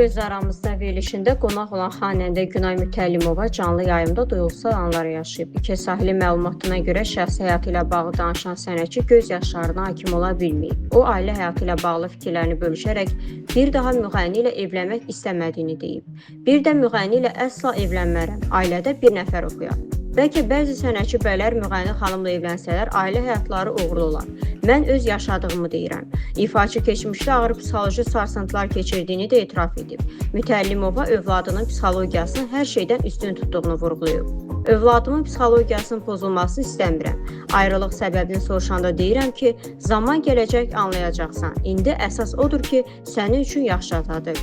Öz aramızda verilişində qonaq olan xanəndə Günay Mütəllimova canlı yayımda duyğusal anlar yaşayıb. İki sahili məlumatına görə şəxsi həyatı ilə bağlı danışan sənətçi göz yaşlarına hakim ola bilməyib. O, ailə həyatı ilə bağlı fikirlərini bölüşərək bir daha müğənni ilə evlənmək istəmədiyini deyib. Bir də müğənni ilə əsla evlənmərəm, ailədə bir nəfər oxuyaq. Bəlkə bəzi sənətçi bəylər müğənni xanımla evlənsələr, ailə həyatları uğurlu olar. Mən öz yaşadığımı deyirəm. İfaçı keçmişdə ağır psixoloji sarsıntılar keçirdiyini də etiraf edib. Mütəllimova övladının psixologiyasını hər şeydən üstün tutduğunu vurğulayıb. Övladımın psixologiyasının pozulmasını istəmirəm. Ayrılıq səbəbini soruşanda deyirəm ki, zaman gələcək anlayacaqsan. İndi əsas odur ki, sənin üçün yaxşı atadır.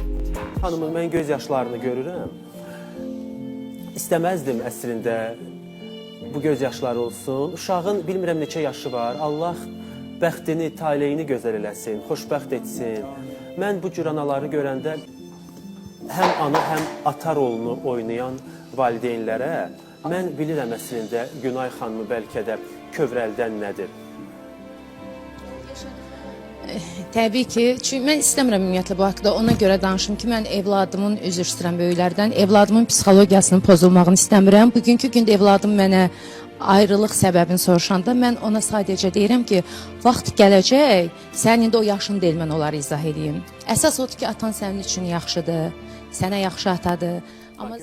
Hanımın, mən göz yaşlarını görürəm. İstəməzdim əslində bu göz yaşları olsun. Uşağın bilmirəm neçə yaşı var. Allah bəxtini, taleyini gözəl eləsin, xoşbəxt etsin. Mən bu cür anaları görəndə həm ana, həm ata rolunu oynayan valideynlərə mən bilirəm əslində Günay xanımı bəlkə də kövrəldən nədir. Təbii ki, çünki mən istəmirəm ümumiyyətlə bu haqda ona görə danışım ki, mən evladımın, üzr istəyirəm böyüklərdən, evladımın psixologiyasının pozulmağını istəmirəm. Bugünkü gündə evladım mənə ayrılıq səbəbini soruşanda mən ona sadəcə deyirəm ki, vaxt gələcək, sənin indi o yaşın deyil, mən onları izah edeyim. Əsas odur ki, atan sənin üçün yaxşıdır, sənə yaxşı atadır. Amma